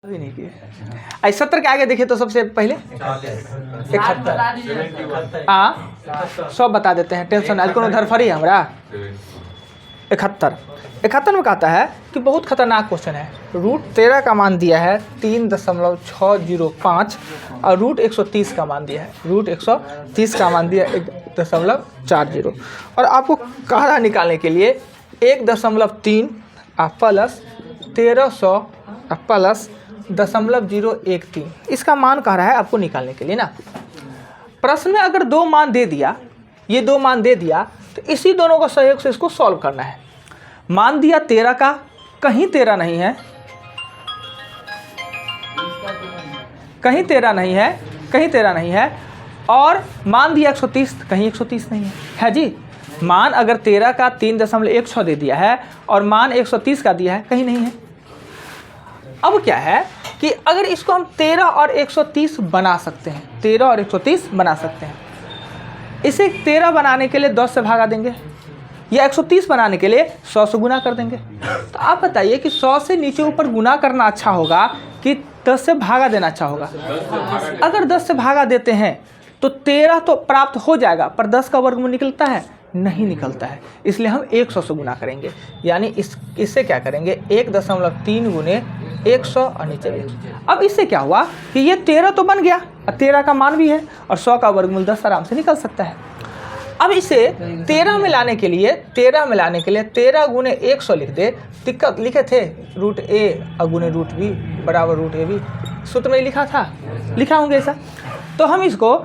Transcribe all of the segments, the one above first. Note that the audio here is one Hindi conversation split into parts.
भी नहीं किए। 70 के आगे देखिए तो सबसे पहले 71। हाँ 100 बता देते हैं, टेंशन आज को धरफरी है हमारा। 71 में कहता है कि बहुत खतरनाक क्वेश्चन है। रूट 13 का मान दिया है 3.605 और रूट 130 का मान दिया है, रूट 130 का मान दिया 1.40 और आपको कह रहा निकालने के लिए 1.3 प्लस 1300 प्लस 0.013 इसका मान कह रहा है आपको निकालने के लिए ना। प्रश्न में अगर दो मान दे दिया, ये दो मान दे दिया तो इसी दोनों का सहयोग से इसको सॉल्व करना है। मान दिया 13 का, कहीं 13 नहीं है, कहीं 13 नहीं है, कहीं 13 नहीं है, और मान दिया 130, कहीं 130 नहीं है जी। मान अगर 13 का 3.16 दे दिया है और मान 130 का दिया है, कहीं नहीं है। अब क्या है कि अगर इसको हम 13 और 130 बना सकते हैं, 13 और 130 बना सकते हैं। इसे 13 बनाने के लिए 10 से भागा देंगे या 130 बनाने के लिए 100 से गुना कर देंगे। तो आप बताइए कि 100 से नीचे ऊपर गुना करना अच्छा होगा कि 10 से भागा देना अच्छा होगा। अगर 10 से भागा देते हैं तो 13 तो प्राप्त हो जाएगा, पर 10 का वर्गमूल निकलता है, नहीं निकलता है। इसलिए हम 100 से गुना करेंगे, यानी इससे क्या करेंगे 1.3 गुने 100 और नीचे 100। अब इससे क्या हुआ कि ये 13 तो बन गया और 13 का मान भी है और 100 का वर्गमूल 10 आराम से निकल सकता है। अब इसे 13 में लाने के लिए 13 गुने 100 लिख दे। दिक्कत लिखे थे रूट ए और गुने रूट बी बराबर रूट ए बी, सूत्र में लिखा था, लिखा होंगे ऐसा। तो हम इसको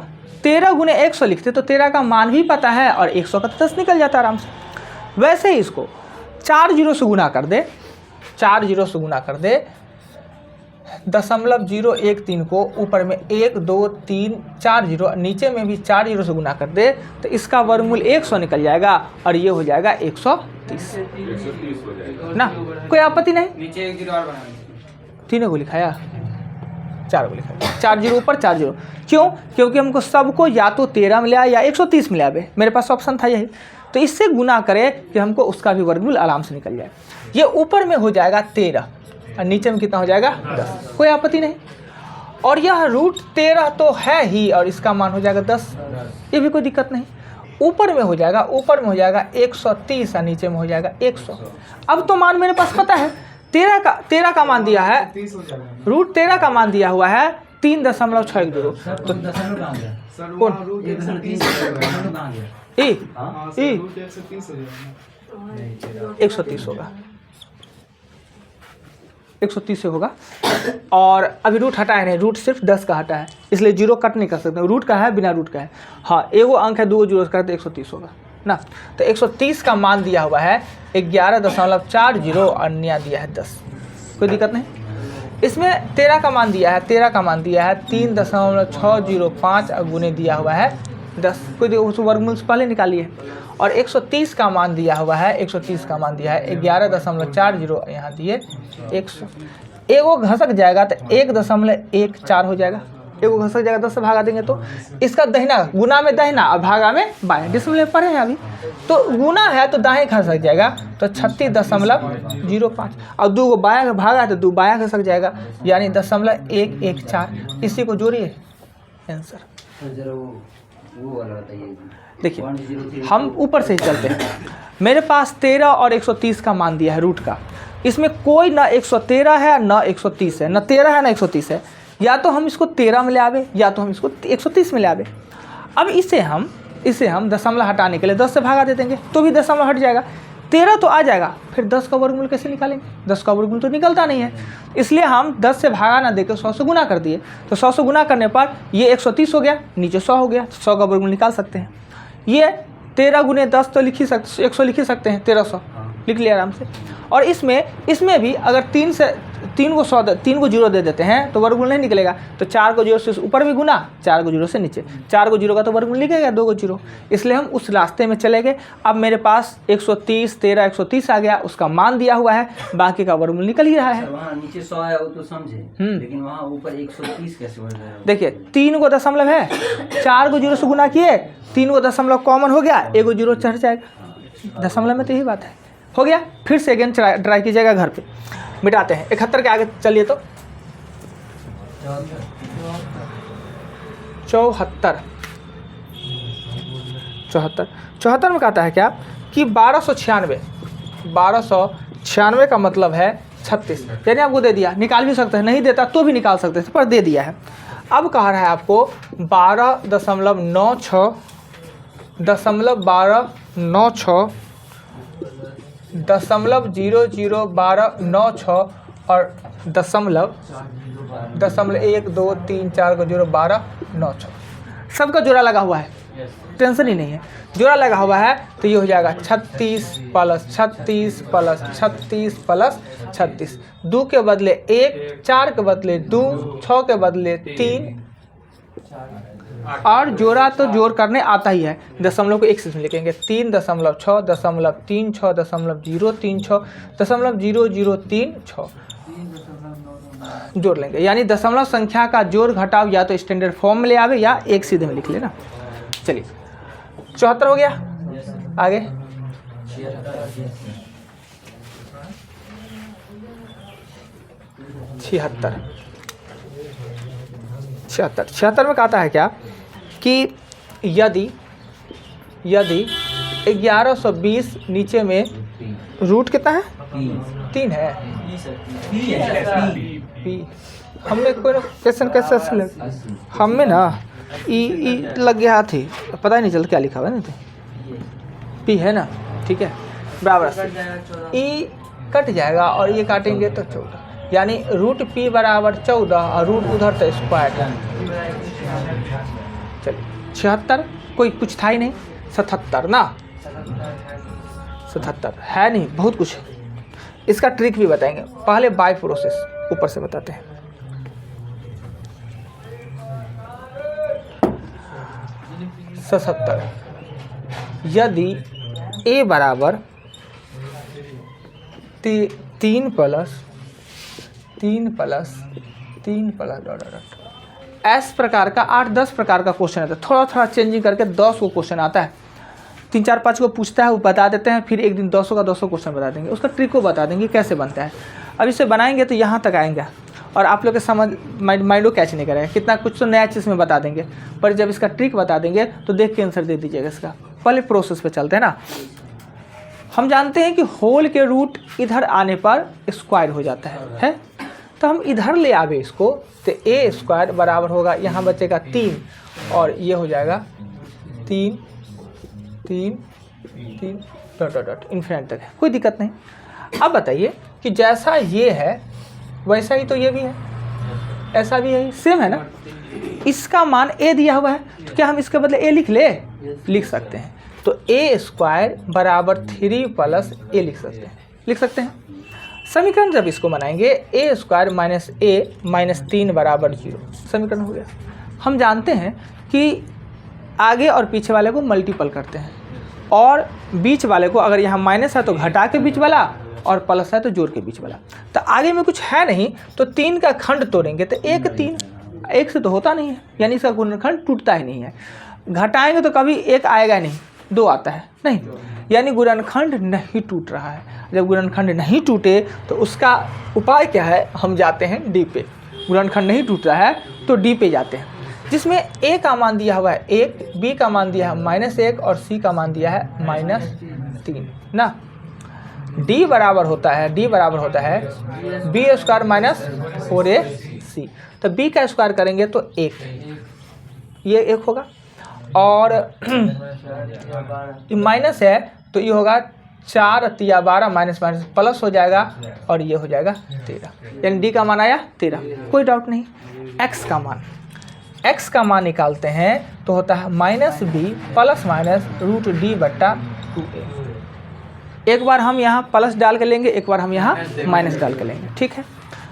13 गुने 100 लिखते तो 13 का मान भी पता है और 100 का 10 निकल जाता आराम से। वैसे ही इसको 4 जीरो से गुना कर दे, 4 जीरो से गुना कर दे, 0.013 को ऊपर में 1 2 3 4 जीरो, नीचे में भी 4 जीरो से गुना कर दे तो इसका वर्गमूल 100 निकल जाएगा और ये हो जाएगा 130 ना। कोई आपत्ति नहीं। नीचे 1 जीरो और बना, तीनों को लिखाया, 4 को लिखाया, 4 जीरो ऊपर 4 जीरो। क्यों? क्योंकि हमको सबको या तो 13 मिला या 130 मिला बे, मेरे पास ऑप्शन था यही। तो इससे गुना करें कि हमको उसका भी वर्गमूल आराम से निकल जाए। ये ऊपर में हो जाएगा 13 और नीचे में कितना हो जाएगा 10, कोई आपत्ति नहीं। और यह रूट 13 तो है ही और इसका मान हो जाएगा 10, ये भी कोई दिक्कत नहीं। ऊपर में हो जाएगा 130 और नीचे में हो जाएगा 100। अब तो मान मेरे पास पता है 13 का मान दिया है, रूट 13 का मान दिया हुआ है 3.610। तो कौन ए 130 होगा, 130 से होगा। और अभी रूट हटाए नहीं, रूट सिर्फ 10 का हटा है, इसलिए जीरो कट नहीं कर सकते। रूट का है, बिना रूट का है। हाँ एगो अंक है, 2 जीरो करते 130 होगा ना। तो 130 का मान दिया हुआ है 11.40 और नया दिया है 10, कोई दिक्कत नहीं। इसमें 13 का मान दिया है, 3.605 और गुने दिया हुआ है 10, कोई उस वर्गमूल से पहले निकालिए। और 130 का मान दिया हुआ है, 130 का मान दिया है 11.40, यहाँ दिए 100। एगो घसक जाएगा तो 1.14 हो जाएगा, एगो घसक जाएगा 10 से भागा देंगे तो इसका दहिना गुना में दहिना और भागा में बाएं, डिसमिल पढ़े हैं अभी। तो गुना है तो दाएं खसक जाएगा तो 36.05 और 2 को बायां भागा है तो 2 बायां खसक जाएगा, यानी 0.114। इसी को जोड़िए आंसर। देखिए हम ऊपर से ही चलते हैं। मेरे पास 13 और 130 का मान दिया है रूट का, इसमें कोई ना 113 है ना 130 है, ना 13 है ना 130 है। या तो हम इसको 13 में ले आवे या तो हम इसको 130 में ले आवे। अब इसे हम दशमलव हटाने के लिए 10 से भागा दे देंगे तो भी दशमलव हट जाएगा, 13 तो आ जाएगा। फिर 10 का वर्गमूल कैसे निकालेंगे? 10 का वर्गमूल तो निकलता नहीं है, इसलिए हम 10 से भागा ना देकर 100 से गुना कर दिए। तो 100 से गुना करने पर ये 130 हो गया, नीचे 100 हो गया, तो 100 का वर्गमूल निकाल सकते हैं। ये 13 गुने 10 तो लिख ही सकते, 100 लिख ही सकते हैं, 1300 लिख लिया आराम से। और इसमें भी अगर 3 को जीरो दे देते हैं तो वर्गमूल नहीं निकलेगा। तो 4 को जीरो से ऊपर भी गुना, 4 को जीरो से नीचे, 4 को जीरो का तो वर्गमूल निकलेगा, 2 को जीरो, इसलिए हम उस रास्ते में चले गए। अब मेरे पास 130 13 130 आ गया, उसका मान दिया हुआ है, बाकी का वर्गमूल निकल ही रहा है। वहाँ नीचे 100 है वो तो समझे, लेकिन वहाँ ऊपर 130 कैसे बढ़ रहा है? देखिए 3 को दशमलव है, 4 को जीरो से गुना किए, 3 को दशमलव कॉमन हो गया, 1 को जीरो चढ़ जाएगा। दशमलव में तो यही बात है। हो गया, फिर से अगेन ट्राई कीजिएगा घर पे। मिटाते हैं 71 के आगे चलिए तो चौहत्तर। चौहत्तर, चौहत्तर में कहता है क्या कि 1296। 1296 का मतलब है 36, यानी आपको दे दिया, निकाल भी सकते हैं, नहीं देता तो भी निकाल सकते हैं, पर दे दिया है। अब कह रहा है आपको 12.96 .001296 और दशमलव 1 2 3 4 का 0 12 9 6 सबका जोड़ा लगा हुआ है, टेंशन ही नहीं है, जोड़ा लगा हुआ है। तो ये हो जाएगा 36 प्लस 36 प्लस 36 प्लस 36, 2 के बदले 1, 4 के बदले 2, 6 के बदले 3, और जोड़ा तो जोड़ करने आता ही है। दशमलव को एक से लिखेंगे 3.6 .36 .036 .003 जोड़ लेंगे, यानी दशमलव संख्या का जोड़ घटाव या तो स्टैंडर्ड फॉर्म में ले आवे या एक सीधे में लिख लेना। चलिए 74 हो गया, आगे 76। 76 में कहता है क्या कि यदि 1120 नीचे में रूट कितना है, 3 है। पी हमें कोई क्वेश्चन कैसे हमें ना ई लग गया थी, पता ही नहीं चलता क्या लिखा हुआ है ना, पी है ना, ठीक है, बराबर ई कट जाएगा और ये काटेंगे तो 14, यानी रूट पी बराबर 14 और रूट उधर तो स्क्वायर। चलिए 76, कोई कुछ था ही नहीं, 77 ना, 77 है नहीं, बहुत कुछ है। इसका ट्रिक भी बताएंगे, पहले बाय प्रोसेस ऊपर से बताते हैं। सत्तर, यदि a बराबर 3 प्लस एस प्रकार का 8-10 प्रकार का क्वेश्चन आता है, थोड़ा चेंजिंग करके 10 को क्वेश्चन आता है, 3-4-5 को पूछता है, वो बता देते हैं, फिर एक दिन 200 का 200 क्वेश्चन बता देंगे, उसका ट्रिक को बता देंगे कैसे बनता है। अब इसे बनाएंगे तो यहाँ तक आएंगे और आप लोग के समझ माइंडो कैच नहीं करेगा, कितना कुछ तो नया चीज़ में बता देंगे, पर जब इसका ट्रिक बता देंगे तो देख के आंसर दे दीजिएगा इसका। पहले प्रोसेस पे चलते हैं ना। हम जानते हैं कि होल के रूट इधर आने पर स्क्वायर हो जाता है? तो हम इधर ले आवे इसको, तो ए स्क्वायर बराबर होगा, यहाँ बचेगा 3 और ये हो जाएगा 3 डॉट इन्फिनिट तक है, कोई दिक्कत नहीं। अब बताइए कि जैसा ये है वैसा ही तो ये भी है, ऐसा भी है, सेम है ना। इसका मान a दिया हुआ है, तो क्या हम इसके बदले a लिख सकते हैं। तो a स्क्वायर बराबर 3 प्लस a लिख सकते हैं। समीकरण जब इसको बनाएंगे a square minus a minus 3 बराबर 0, समीकरण हो गया। हम जानते हैं कि आगे और पीछे वाले को मल्टीपल करते हैं, और बीच वाले को अगर यहाँ माइनस है तो घटा के बीच वाला, और प्लस है तो जोड़ के बीच वाला। तो आगे में कुछ है नहीं, तो 3 का खंड तोड़ेंगे तो 1 3, 1 से तो होता नहीं है, यानी इसका गुणनखंड टूटता ही नहीं है। घटाएंगे तो कभी 1 आएगा नहीं, 2 आता है नहीं, यानी गुणनखंड नहीं टूट रहा है। जब गुणनखंड नहीं टूटे तो उसका उपाय क्या है, हम जाते हैं डी पे। गुणनखंड नहीं टूट रहा है तो डी पे जाते हैं, जिसमें a का मान दिया हुआ है 1, b का मान दिया है -1 और c का मान दिया है -3 ना। d बराबर होता है b स्क्वायर माइनस 4ac, तो b का स्क्वायर करेंगे तो 1, ये 1 होगा, और माइनस है तो ये होगा 4 तिया 12 माइनस प्लस हो जाएगा, और ये हो जाएगा 13, यानी d का मान आया 13, कोई डाउट नहीं। x का मान निकालते हैं तो होता है -b plus minus root d बट्टा 2a। एक बार हम यहाँ प्लस डाल के लेंगे, एक बार हम यहाँ माइनस डाल के लेंगे, ठीक है।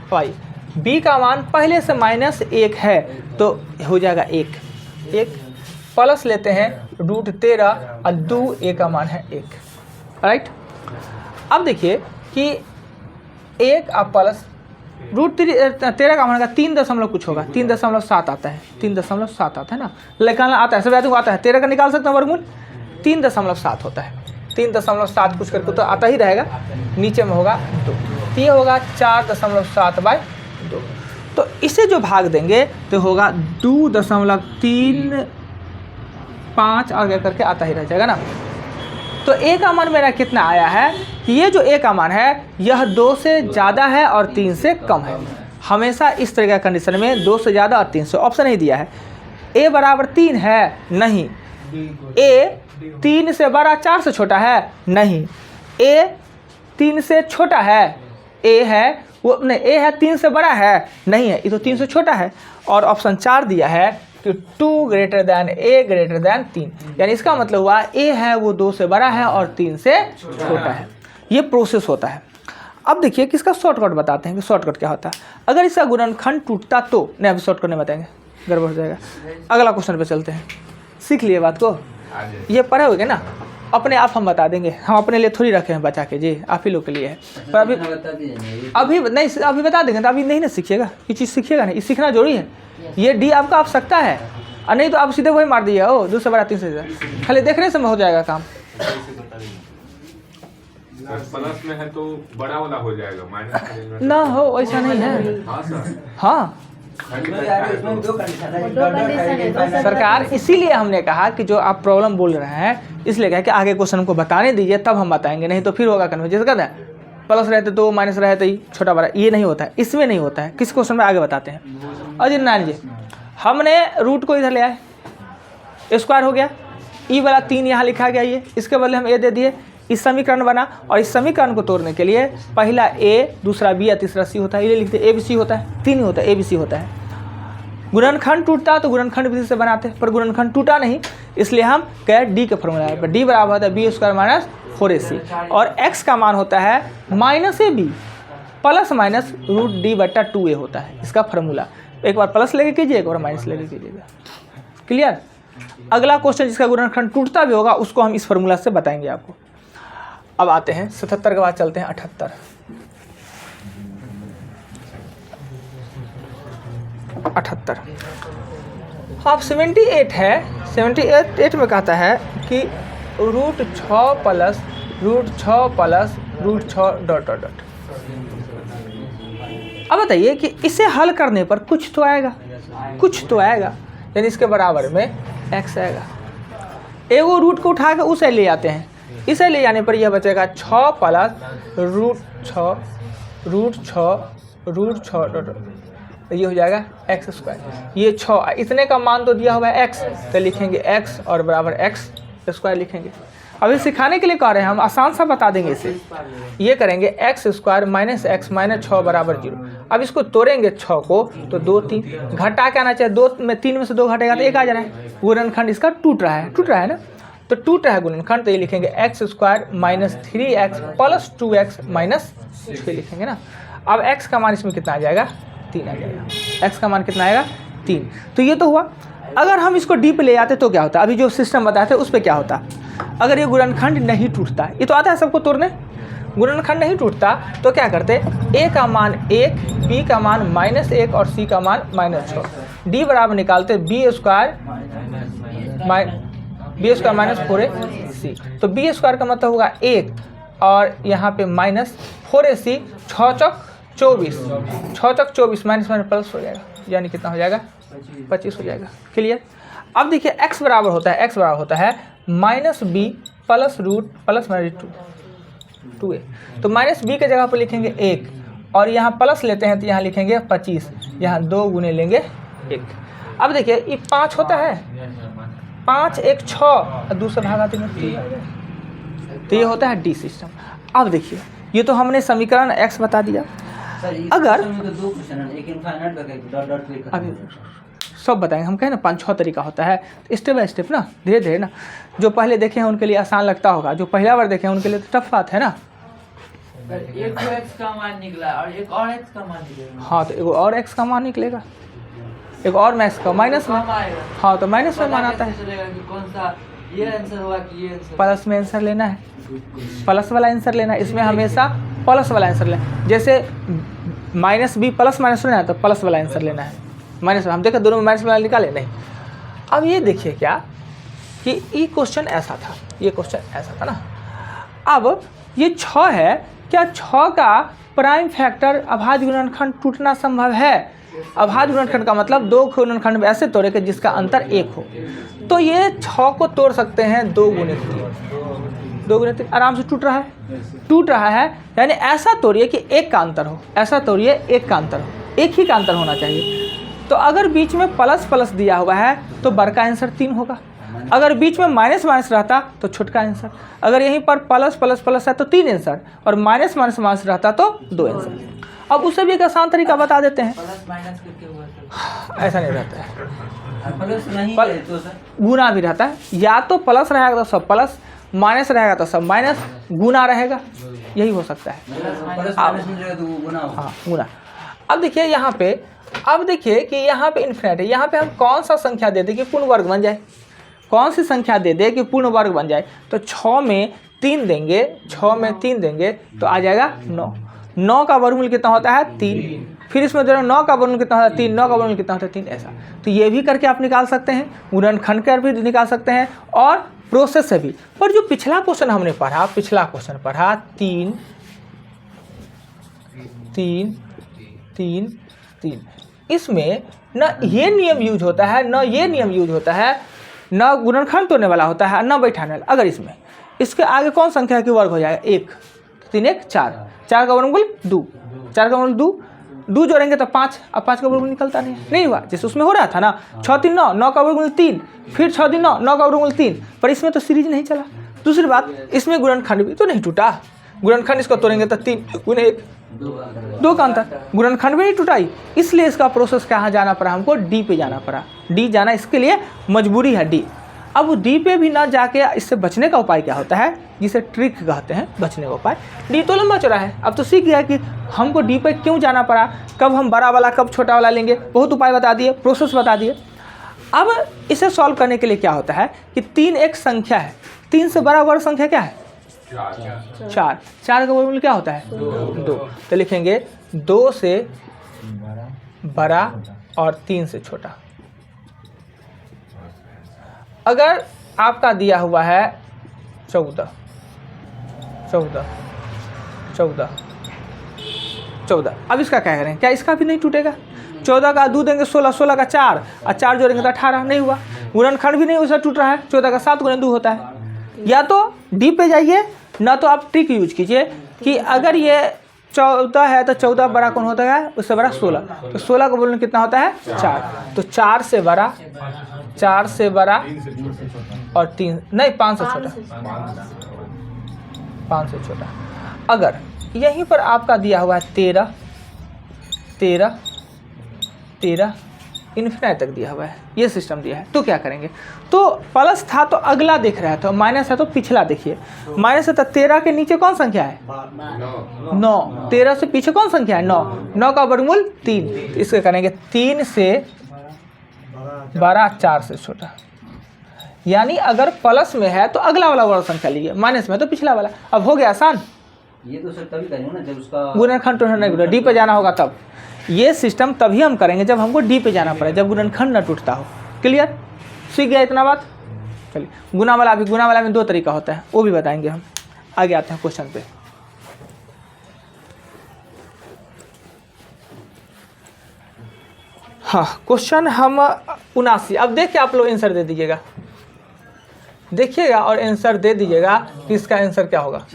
तो आइए, b का मान पहले से -1 है तो हो जाएगा 1, प्लस लेते हैं रूट 13 और 2a का मान है 1, राइट। अब देखिए कि 1 और प्लस रूट 13 का मान का 3 दशमलव कुछ होगा, 3.7 आता है, 3.7 आता है ना, निकालना आता है, सब याद आता है। 13 का निकाल सकते हैं वर्गमूल, 3.7 होता है, 3.7 कुछ करके तो आता ही रहेगा, नीचे में होगा 2, तो ये होगा 4.7/2। तो इसे जो भाग देंगे तो होगा 2.35 आगे करके आता ही रह जाएगा ना। तो ए का मान मेरा कितना आया है कि ये जो ए का मान है यह 2 से ज़्यादा है और 3 से कम है। हमेशा इस तरह का कंडीशन में 2 से ज़्यादा और 3 से, ऑप्शन नहीं दिया है। ए बराबर 3 है, नहीं। ए 3 से बड़ा 4 से छोटा है, नहीं। ए 3 से छोटा है, ए है वो नहीं, ए है 3 से बड़ा है, नहीं है, ये तो 3 से छोटा है। और ऑप्शन 4 दिया है कि 2 ग्रेटर दैन ए ग्रेटर दैन 3, यानी इसका मतलब हुआ ए है वो 2 से बड़ा है और 3 से छोटा है। ये प्रोसेस होता है। अब देखिए कि इसका शॉर्टकट बताते हैं कि शॉर्टकट क्या होता है। अगर इसका गुणनखंड टूटता तो, नहीं अभी शॉर्टकट नहीं बताएंगे, गड़बड़ हो जाएगा। अगला क्वेश्चन पे चलते हैं, सीख लिए बात को, ये पढ़े होगे ना, अपने आप हम बता देंगे, हम अपने लिए थोड़ी रखे हैं बचा के जी, आप ही लोग के लिए है। पर अभी नहीं, अभी बता देंगे तो अभी नहीं ना सीखिएगा, ये चीज़ सीखिएगा नहीं, सीखना जरूरी है। ये डी आपका आवश्यकता है, और नहीं तो आप सीधे वही मार दिए हो 2 से बड़ा 3 से ज़्यादा, खाली देखने से हो जाएगा काम। प्लस में है तो बड़ा वाला हो जाएगा, माइनस ना हो ऐसा नहीं है। हाँ सरकार, इसीलिए हमने कहा कि जो आप प्रॉब्लम बोल रहे हैं इसलिए कहा कि आगे क्वेश्चन को बताने दीजिए तब हम बताएंगे, नहीं तो फिर होगा कन्फ्यूजन। जैसे कहते हैं प्लस रहते तो माइनस रहते ही छोटा बड़ा, ये नहीं होता है, इसमें नहीं होता है। किस क्वेश्चन में आगे बताते हैं। अजय नारायण जी, हमने रूट को इधर ले आए, स्क्वायर हो गया, ई वाला 3 यहाँ लिखा गया, ये इसके बदले हम ए दे दिए, इस समीकरण बना। और इस समीकरण को तोड़ने के लिए पहला ए, दूसरा बी या तीसरा सी होता है, ये लिखते ए बी सी होता है, 3 ही होता है, ए बी सी होता है। गुणनखंड टूटता तो गुणनखंड विधि से बनाते, पर गुणनखंड टूटा नहीं, इसलिए हम कह डी का फॉर्मूला है, डी बराबर होता है बी स्क्वायर माइनस 4ac, और x का मान होता है -ab plus minus root D बट्टा 2a होता है इसका फॉर्मूला। एक बार प्लस लेके कीजिए, एक बार माइनस लेके कीजिएगा। क्लियर। अगला क्वेश्चन जिसका गुणनखंड टूटता भी होगा उसको हम इस फॉर्मूला से बताएंगे आपको। अब आते हैं 77 के बाद चलते हैं 78। 78 अब 78 है, 78 में कहता है कि root 6 plus root 6 dot dot dot. अब बताइए कि इसे हल करने पर कुछ तो आएगा, कुछ तो आएगा, यानी इसके बराबर में x आएगा। एगो रूट को उठा के उसे ले आते हैं, इसे ले जाने पर यह बचेगा 6 प्लस रूट 6 डॉट, ये हो जाएगा एक्स स्क्वायर। ये 6, इतने का मान तो दिया हुआ है x, तो लिखेंगे x और बराबर x स्क्वायर लिखेंगे। अभी सिखाने के लिए कह रहे हैं, हम आसान सा बता देंगे इसे। ये करेंगे x square minus x minus 6 बराबर 0। अब इसको तोड़ेंगे 6 को तो 2 3 घटा के आना चाहिए, 2 में 3 में से 2 घटेगा तो 1 आ जाना है। गुणनखंड इसका टूट रहा है ना, तो टूट रहा है गुणनखंड, तो ये लिखेंगे x square minus 3x plus 2x minus 6 लिखेंगे ना। अब x का मान इसमें कितना आ जाएगा, 3 आ जाएगा। x का मान कितना आएगा, 3। तो ये तो हुआ। अगर हम इसको डी पे ले आते तो क्या होता, अभी जो सिस्टम बताए थे उस पर क्या होता। अगर ये गुणनखंड नहीं टूटता, ये तो आता है सबको तोड़ने, गुणनखंड नहीं टूटता तो क्या करते, a का मान 1, b का मान -1 और c का मान -6। d बराबर निकालते b स्क्वायर माइनस 4ac, तो b स्क्वायर का मतलब होगा 1 और यहाँ पे माइनस 4ac, 6 चौक 24 माइनस प्लस हो जाएगा, यानी कितना हो जाएगा, 25 हो जाएगा। क्लियर। अब देखिए x बराबर होता है -b plus root plus minus 2a, तो -b के जगह पर लिखेंगे 1 और यहाँ प्लस लेते हैं तो यहाँ लिखेंगे 25, यहाँ 2 गुने लेंगे 1। अब देखिए ये 5 होता है, 5 1 6 और दूसरा भाग आते हैं 3, तो ये होता है डी सिस्टम। अब देखिए ये तो हमने समीकरण x बता दिया। अगर अभी सब बताएंगे, हम कहें ना 5-6 तरीका होता है, तो स्टेप बाय स्टेप ना, धीरे धीरे ना। जो पहले देखे हैं उनके लिए आसान लगता होगा, जो पहला बार देखे हैं उनके लिए तो टफ बात है ना। एक x का मान निकला और एक और x का मान निकलेगा। हाँ, तो एक और x का मान निकलेगा, एक और मैक्स का माइनस में। हाँ, तो माइनस में मान आता है। कौन सा ये आंसर हुआ कि ये आंसर, प्लस में आंसर लेना है, प्लस वाला आंसर लेना है। इसमें हमेशा प्लस वाला आंसर लेना, जैसे -b प्लस माइनस लेना है तो प्लस वाला आंसर लेना है। माइनस हम देखा दोनों में माइनस वाला निकाले नहीं। अब ये देखिए क्या कि ये क्वेश्चन ऐसा था, ये क्वेश्चन ऐसा था ना। अब ये 6 है, क्या 6 का प्राइम फैक्टर अभाज्य गुणनखंड टूटना संभव है? अभाज्य गुणनखंड का मतलब दो गुणनखंड में ऐसे तोड़े कि जिसका अंतर 1 हो। तो ये 6 को तोड़ सकते हैं 2 गुणित 3, 2 गुणित 3 आराम से टूट रहा है। यानी ऐसा तोड़िए कि 1 का अंतर हो, ऐसा तोड़िए 1 का अंतर हो, 1 ही का अंतर होना चाहिए। तो अगर बीच में प्लस प्लस दिया हुआ है तो बड़ का आंसर 3 होगा, अगर बीच में माइनस माइनस रहता तो छोटका आंसर, अगर यहीं पर प्लस प्लस प्लस है तो 3 आंसर, और माइनस माइनस माइनस रहता तो 2 आंसर। अब उससे भी एक आसान तरीका बता देते हैं। प्लस माइनस करके हुआ तो ऐसा नहीं रहता है, प्लस नहीं पल- है तो सर गुना भी रहता है। या तो प्लस रहेगा तो सब प्लस, माइनस रहेगा तो सब माइनस, गुना रहेगा, यही हो सकता है। प्लस माइनस नहीं रहेगा तो वो गुना होगा। हाँ गुना। अब देखिए यहाँ पे, अब देखिए कि यहाँ पे इन्फिनिट है, यहाँ पे हम कौन सा संख्या दे दें कि पूर्ण वर्ग बन जाए, कौन सी संख्या दे दे कि पूर्ण वर्ग बन जाए। तो 6 में 3 देंगे, 6 में 3 देंगे तो आ जाएगा 9। 9 का वर्गमूल कितना होता है 3, फिर इसमें जो 9 का वर्गमूल कितना होता है 3, 9 का वर्गमूल कितना होता है 3, ऐसा। तो ये भी करके आप निकाल सकते हैं, गुणनखंड कर भी निकाल सकते हैं और प्रोसेस से भी। पर जो पिछला क्वेश्चन हमने पढ़ा, पिछला क्वेश्चन पढ़ा 3 3 3 3, इसमें न ये नियम यूज होता है, न ये नियम यूज होता है, न गुणनखंड तोड़ने वाला होता है, न बैठाने वाला। अगर इसमें इसके आगे कौन संख्या की वर्ग हो जाएगा 1, 3 1 4, 4 का वर्गमूल 2, 4 का वर्गमूल 2 जोड़ेंगे तो 5, अब 5 का वर्गमूल निकलता नहीं हुआ, जैसे उसमें हो रहा था ना 6 3 9, 9 का वर्गमूल 3, फिर 6 3 9, 9 का वर्गमूल 3, पर इसमें तो सीरीज नहीं चला। दूसरी बात, इसमें गुणनखंड भी तो नहीं टूटा, गुणनखंड इसको तोड़ेंगे तो 3 गुणे 1, 2 का अंतर, गुणनखंड भी नहीं टूटाई, इसलिए इसका प्रोसेस कहाँ जाना पड़ा हमको, डी पे जाना पड़ा। डी जाना इसके लिए मजबूरी है, डी। अब डी पे भी ना जाके इससे बचने का उपाय क्या होता है, जिसे ट्रिक कहते हैं बचने का उपाय। डी तो लंबा चौड़ा है, अब तो सीख गया कि हमको डी पे क्यों जाना पड़ा, कब हम बड़ा वाला कब छोटा वाला लेंगे, बहुत उपाय बता दिए, प्रोसेस बता दिए। अब इसे सॉल्व करने के लिए क्या होता है कि 3 एक संख्या है, 3 से बड़ा वर्ग संख्या क्या है 4, 4 का वर्गमूल क्या होता है 2, तो लिखेंगे 2 से बड़ा और 3 से छोटा। अगर आपका दिया हुआ है 14, अब इसका क्या करें, क्या इसका भी नहीं टूटेगा। 14 का 2 देंगे 16, 16 का 4 और 4 जोड़ेंगे तो 18, नहीं हुआ। गुणनखंड भी नहीं उसका टूट रहा है, 14 का 7 गुणे 2 होता है। या तो डी पे जाइए, ना तो आप ट्रिक यूज कीजिए कि अगर ये 14 है तो 14 बड़ा कौन होता है, उससे बड़ा 16, तो 16 का वर्गमूल कितना होता है 4, तो 4 से बड़ा और 3 नहीं 5 से छोटा, 5 से छोटा। अगर यहीं पर आपका दिया हुआ है 13 इन्फिनिटी तक दिया हुआ है, ये सिस्टम दिया है, तो क्या करेंगे। तो प्लस था तो अगला देख रहा था, माइनस है तो पिछला देखिए। माइनस है तो 13 के नीचे कौन संख्या है 9, 13 से पीछे कौन संख्या है 9, 9 का वर्गमूल 3, इसके करेंगे 3 से बड़ा 4 से छोटा। यानी अगर प्लस में है तो अगला वाला वर्ग संख्या लीजिए, माइनस में तो पिछला वाला। अब हो गया आसान। ये तो सर तभी करेंगे ना जब उसका गुणनखंड टूटना, डी पे जाना होगा तब। ये सिस्टम तभी हम करेंगे जब हमको डी पे जाना पड़े, जब गुणनखंड न टूटता हो। क्लियर, सीख गया इतना बात। चलिए गुना वाला में 2 तरीका होता है, वो भी बताएंगे हम। आगे आते हैं क्वेश्चन पे। हाँ, क्वेश्चन हम 79। अब देखिए आप लोग आंसर दे दीजिएगा, देखिएगा और आंसर दे दीजिएगा कि इसका आंसर क्या होगा।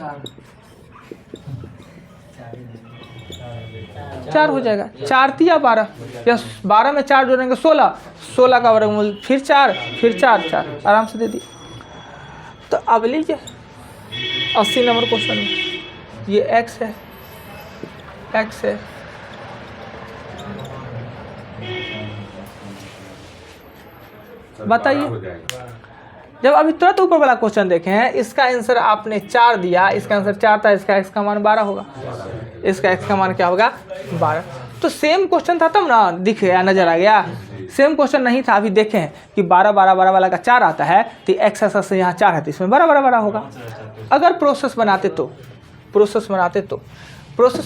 4 हो जाएगा, 4 तिया 12, या 12 में 4 जोड़ेंगे 16, 16 का वर्गमूल फिर 4, फिर 4 4, आराम से दे दिए। तो अब लीजिए 80 नंबर क्वेश्चन में ये x है, बताइए। जब अभी तुरंत ऊपर वाला क्वेश्चन देखे हैं, इसका आंसर आपने 4 दिया, इसका आंसर 4 था, इसका x का मान 12 होगा, इसका x का मान क्या होगा 12। तो सेम क्वेश्चन था तब ना दिख गया, नजर आ गया। सेम क्वेश्चन नहीं था, अभी देखें कि 12 12 12 वाला का 4 आता है, तो x एक्सिस से यहाँ 4 है तो इसमें 12 12 होगा। अगर प्रोसेस बनाते तो प्रोसेस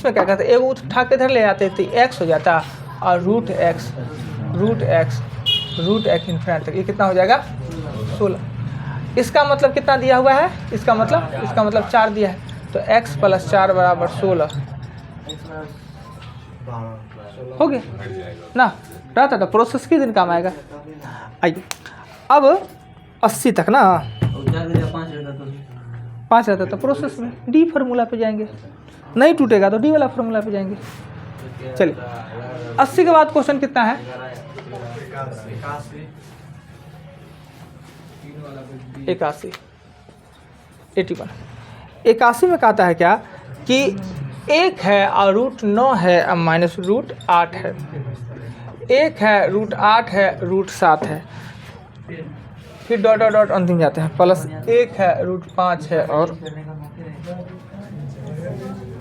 में क्या करते, एक उठा के इधर ले आते तो x हो जाता और रूट एक्स इन्फिनिटी तक, ये कितना हो जाएगा 16। इसका मतलब कितना दिया हुआ है, इसका मतलब 4 दिया है, तो x + 4 = 16, हो गया हट जाएगा। ना, रहता था प्रोसेस किस दिन काम आएगा। आइए अब 80 तक ना, और 4 5 रहता तो 5 रहता था प्रोसेस में, डी फार्मूला पे जाएंगे, नहीं टूटेगा तो डी वाला फार्मूला पे जाएंगे। चलिए 80 के बाद क्वेश्चन कितना है, 81 81 81 में कहता है क्या कि 1 है और √9 है और माइनस √8 है, 1 है √8 है √7 है, फिर डॉट डॉट डॉट अंतिम जाते हैं, प्लस 1 है √5 है और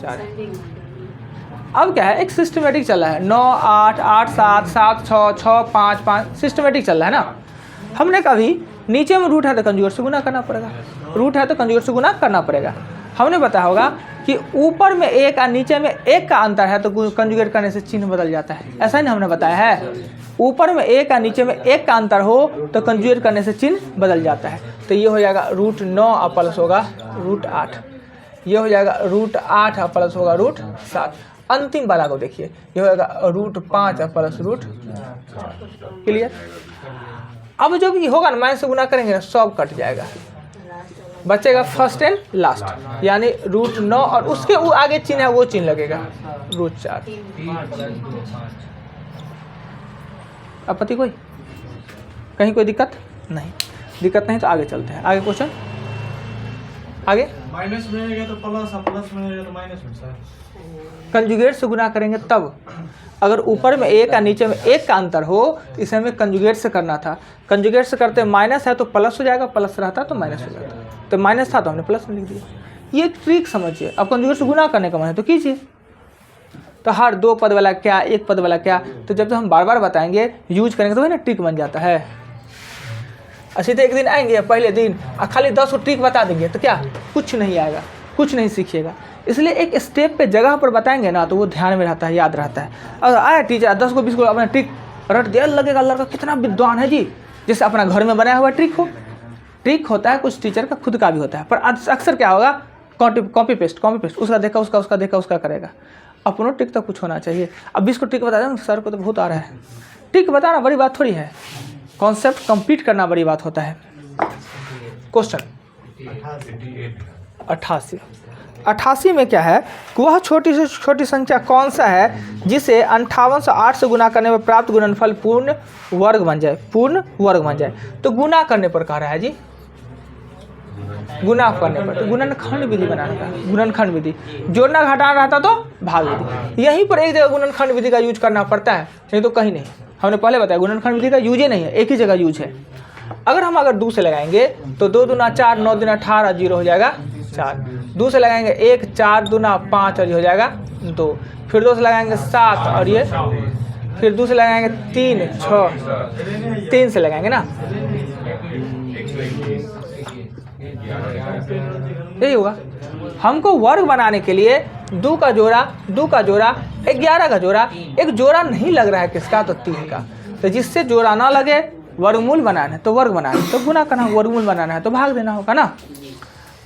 4 है। अब क्या है, एक सिस्टमेटिक चल रहा है, 9 8 8 7 7 6 6 5 5 सिस्टमेटिक चल रहा है ना। हमने कभी नीचे में रूट है तो कंजुगेट से गुना करना पड़ेगा, रूट है तो कंजुगेट से गुना करना पड़ेगा। हमने बताया होगा कि ऊपर में 1 और नीचे में 1 का अंतर है तो कंजुगेट करने से चिन्ह बदल जाता है, ऐसा ही हमने बताया है। ऊपर में 1 और नीचे में 1 का अंतर हो तो कंजुगेट करने से चिन्ह बदल जाता है। तो ये हो जाएगा √9 और प्लस होगा √8, ये हो जाएगा √8 और प्लस होगा √7। अंतिम वाला को देखिए, ये होगा √5 और प्लस √। क्लियर। अब जब ये होगा ना माइनस से गुना करेंगे ना, सब कट जाएगा, बचेगा फर्स्ट एंड लास्ट, यानी √9 और उसके वो आगे चिन्ह है वो चिन्ह लगेगा √4। आपत्ति कोई, कहीं कोई दिक्कत नहीं, दिक्कत नहीं तो आगे चलते हैं। आगे क्वेश्चन, आगे माइनस में रहेगा तो प्लस और प्लस में रहेगा तो माइनस होता है। कंजुगेट से गुना करेंगे तब, अगर ऊपर में 1 और नीचे में 1 का अंतर हो तो इसे हमें कंजुगेट से करना था। कंजुगेट से करते माइनस है तो प्लस हो जाएगा, प्लस रहता तो माइनस हो जाता, तो माइनस था तो हमने प्लस में लिख दिया। ये ट्रिक समझिए। अब कंजुगेट से गुना करने का मन है तो कीजिए, तो हर 2 पद वाला क्या, 1 पद वाला क्या, तो जब हम बार बार बताएंगे यूज करेंगे तो वही ना ट्रिक बन जाता है। अच्छी तो एक दिन आएंगे पहले दिन और खाली 10 ट्रिक बता देंगे तो क्या कुछ नहीं आएगा, कुछ नहीं सीखिएगा। इसलिए एक स्टेप पे जगह पर बताएंगे ना तो वो ध्यान में रहता है, याद रहता है। अगर आया टीचर 10 को 20 को अपना ट्रिक रट दिया, लगेगा लड़का कितना विद्वान है जी, जैसे अपना घर में बनाया हुआ ट्रिक हो। ट्रिक होता है कुछ टीचर का खुद का भी होता है, पर अक्सर क्या होगा कॉपी पेस्ट, उसका देखा उसका देखा उसका करेगा। अपनों ट्रिक तो कुछ होना चाहिए। अब 20 को ट्रिक बता दें सर को तो बहुत आ रहा है, ट्रिक बताना बड़ी बात थोड़ी है, कॉन्सेप्ट कंप्लीट करना बड़ी बात होता है। क्वेश्चन 88 में क्या है, वह छोटी से छोटी संख्या कौन सा है जिसे 58 से 8 से गुना करने पर प्राप्त गुणनफल पूर्ण वर्ग बन जाए, पूर्ण वर्ग बन जाए। तो गुना करने पर कह रहा है जी, गुना करने पर, तो गुणनखंड विधि बनाने का, गुणनखंड विधि। जोड़ना घटाना रहता तो भाग विधि, यहीं पर एक जगह गुणनखंड विधि का यूज करना पड़ता है, नहीं तो कहीं नहीं। हमने पहले बताया गुणनखंड विधि का यूज ही नहीं है, एक ही जगह यूज है। अगर 2 से लगाएंगे तो 2 दूना 4, 9 दूना 18, 0 हो जाएगा 4। 2 से लगाएंगे 1, 4 दूना 5 और ये हो जाएगा 2। फिर 2 से लगाएंगे 7 और ये, फिर 2 से लगाएंगे 3 6, 3 से लगाएंगे ना, यही होगा। हमको वर्ग बनाने के लिए 2 का जोड़ा 11 का जोड़ा, एक जोड़ा नहीं लग रहा है किसका, तो 3 का। तो जिससे जोड़ा ना लगे, वर्गमूल बनाना है तो वर्ग बनाना है तो गुना करना, वर्गमूल बनाना है तो भाग देना होगा ना।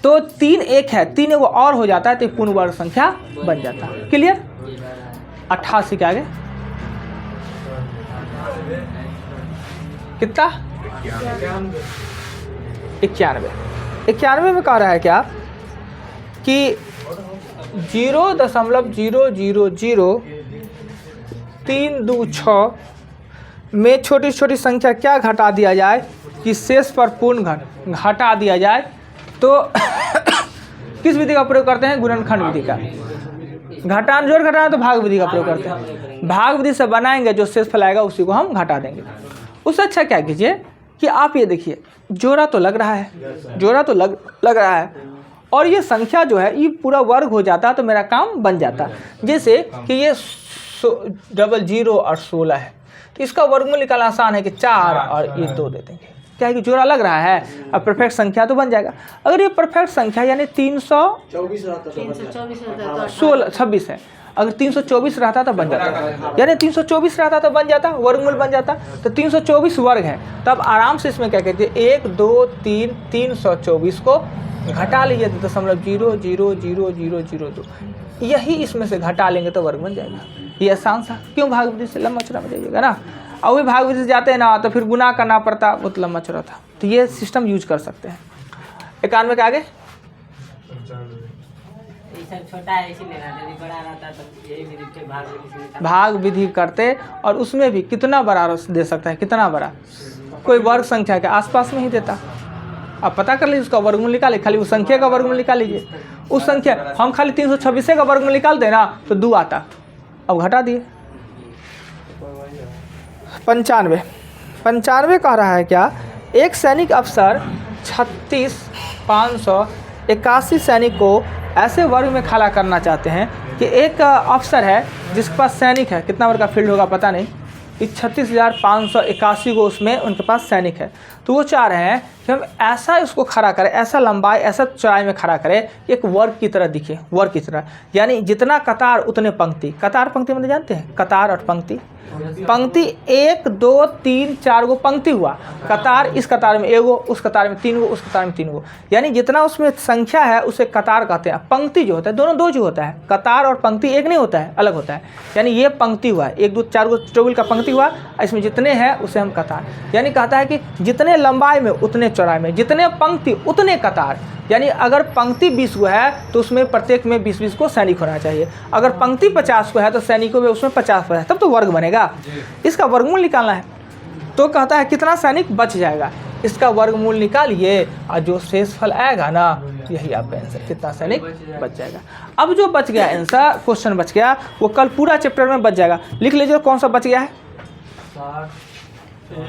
तो 3 1 है, 3 एगो और हो जाता है तो पूर्ण वर्ग संख्या बन जाता है। क्लियर। 88 के आगे कितना, 91 में कह रहा है क्या कि 0.000326 में छोटी छोटी संख्या क्या घटा दिया जाए कि शेष पर पूर्ण घन घटा दिया जाए, तो किस विधि का प्रयोग करते हैं, गुणनखंड विधि का। घटाना जोड़ घटाना तो भाग विधि का प्रयोग करते हैं, भाग विधि से बनाएंगे, जो शेष फल आएगा उसी को हम घटा देंगे। उससे अच्छा क्या कीजिए कि आप ये देखिए, जोड़ा तो लग रहा है, जोड़ा तो लग रहा है, और ये संख्या जो है ये पूरा वर्ग हो जाता तो मेरा काम बन जाता। जैसे कि ये 00 और 16 है, तो इसका वर्गमूल निकालना आसान है कि 4 और ये 2 दे देंगे, क्या है कि जोड़ा लग रहा है, अब परफेक्ट संख्या तो बन जाएगा। अगर ये परफेक्ट संख्या यानी 326 है, अगर 324 रहता तो बन जाता, यानी 324 रहता तो बन जाता, वर्गमूल बन जाता। तो 324 वर्ग है, तब आराम से इसमें क्या कहते हैं 1 2 3 324 को घटा लीजिए तो 0.0000002, यही इसमें से घटा लेंगे तो वर्ग बन जाएगा। ये आसान सा, क्यों भाग विधि से लंबा चौड़ा में जाइएगा ना। और भी भाग विधि से जाते हैं ना तो फिर गुना करना पड़ता, बहुत लंबा चौड़ा था। तो ये सिस्टम यूज कर सकते हैं। 91 के आगे छोटा है इसीलिए ना, यदि बड़ा रहता तो यही विधि से भाग विधि से निकाल। भाग विधि करते, और उसमें भी कितना बड़ा दे सकता है, कितना बड़ा, कोई वर्ग संख्या के आसपास में ही देता। आप पता कर लीजिए उसका वर्गमूल निकालिए, खाली उस संख्या का वर्गमूल निकाल लीजिए। उस संख्या हम खाली 326 का वर्गमूल निकालते ना तो 2 आता, अब घटा दिए। 95 कह रहा है क्या, एक सैनिक अफसर 36,581 सैनिक को ऐसे वर्ग में खड़ा करना चाहते हैं कि एक अफसर है जिसके पास सैनिक है, कितना वर्ग का फील्ड होगा पता नहीं, इस 36,581 को उसमें उनके पास सैनिक है। तो वो चाह रहे हैं कि हम ऐसा इसको खड़ा करें, ऐसा लंबाई ऐसा चौड़ाई में खड़ा करें एक वर्ग की तरह दिखे, वर्ग की तरह, यानी जितना कतार उतने पंक्ति। कतार पंक्ति मतलब जानते हैं, कतार और पंक्ति। पंक्ति 1 2 3 4 गो पंक्ति हुआ, कतार इस कतार में एगो, उस कतार में 3 गो, उस कतार में 3 गो, यानी जितना उसमें संख्या है उसे कतार कहते हैं। पंक्ति जो होता है दोनों दो जो होता है, कतार और पंक्ति एक नहीं होता है, अलग होता है। यानी ये पंक्ति हुआ, 1 2 4 गो टेबल का पंक्ति हुआ, इसमें जितने हैं उसे हम कतार, यानी कहता है कि जितने लंबाई में उतने चौड़ाई में, जितने पंक्ति उतने कतार। यानी अगर पंक्ति 20 को है तो उसमें प्रत्येक में 20-20 को सैनिक होना चाहिए। अगर पंक्ति 50 को है तो सैनिकों में उसमें 50 है, तब तो वर्ग बनेगा। इसका वर्गमूल निकालना है, तो कहता है कितना सैनिक बच जाएगा, इसका वर्गमूल निकालिए और जो शेष फल आएगा ना यही आपका आंसर, कितना सैनिक बच जाएगा। अब जो बच गया आंसर, क्वेश्चन बच गया, वो कल पूरा चैप्टर में बच जाएगा। लिख लीजिए कौन सा बच गया है।